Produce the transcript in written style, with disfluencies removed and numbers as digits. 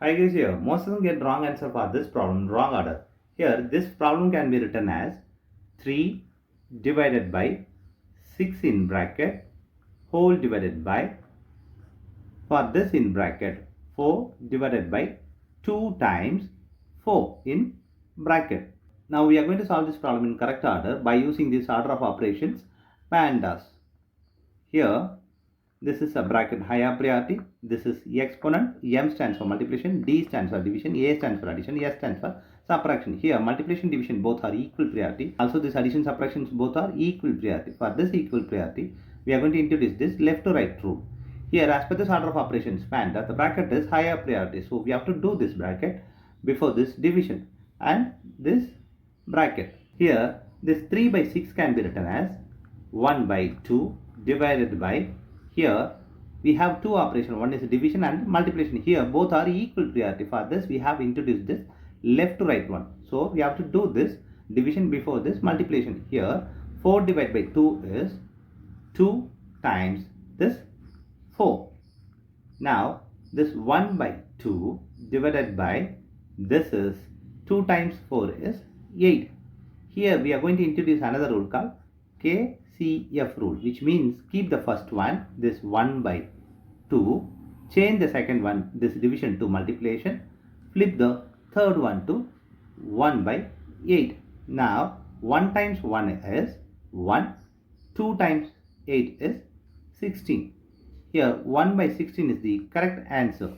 Hi guys, here most of them get wrong answer for this problem, wrong order. Here this problem can be written as 3 divided by 6 in bracket whole divided by, for this in bracket, 4 divided by 2 times 4 in bracket. Now we are going to solve this problem in correct order by using this order of operations PEMDAS. Here this is a bracket higher priority. This is exponent. M stands for multiplication. D stands for division. A stands for addition. S stands for subtraction. Here multiplication division both are equal priority. Also this addition subtractions both are equal priority. For this equal priority, we are going to introduce this left to right rule. Here as per this order of operations span that the bracket is higher priority. So we have to do this bracket before this division and this bracket. Here this 3 by 6 can be written as 1 by 2 divided by, here we have two operations, one is division and multiplication. Here both are equal priority. For this we have introduced this left to right one. So we have to do this division before this multiplication. Here 4 divided by 2 is 2 times this 4. Now this 1 by 2 divided by, this is 2 times 4 is 8. Here we are going to introduce another rule called KCF rule, which means keep the first one, this 1 by 2, change the second one, this division to multiplication, flip the third one to 1 by 8. Now 1 times 1 is 1, 2 times 8 is 16. Here 1 by 16 is the correct answer.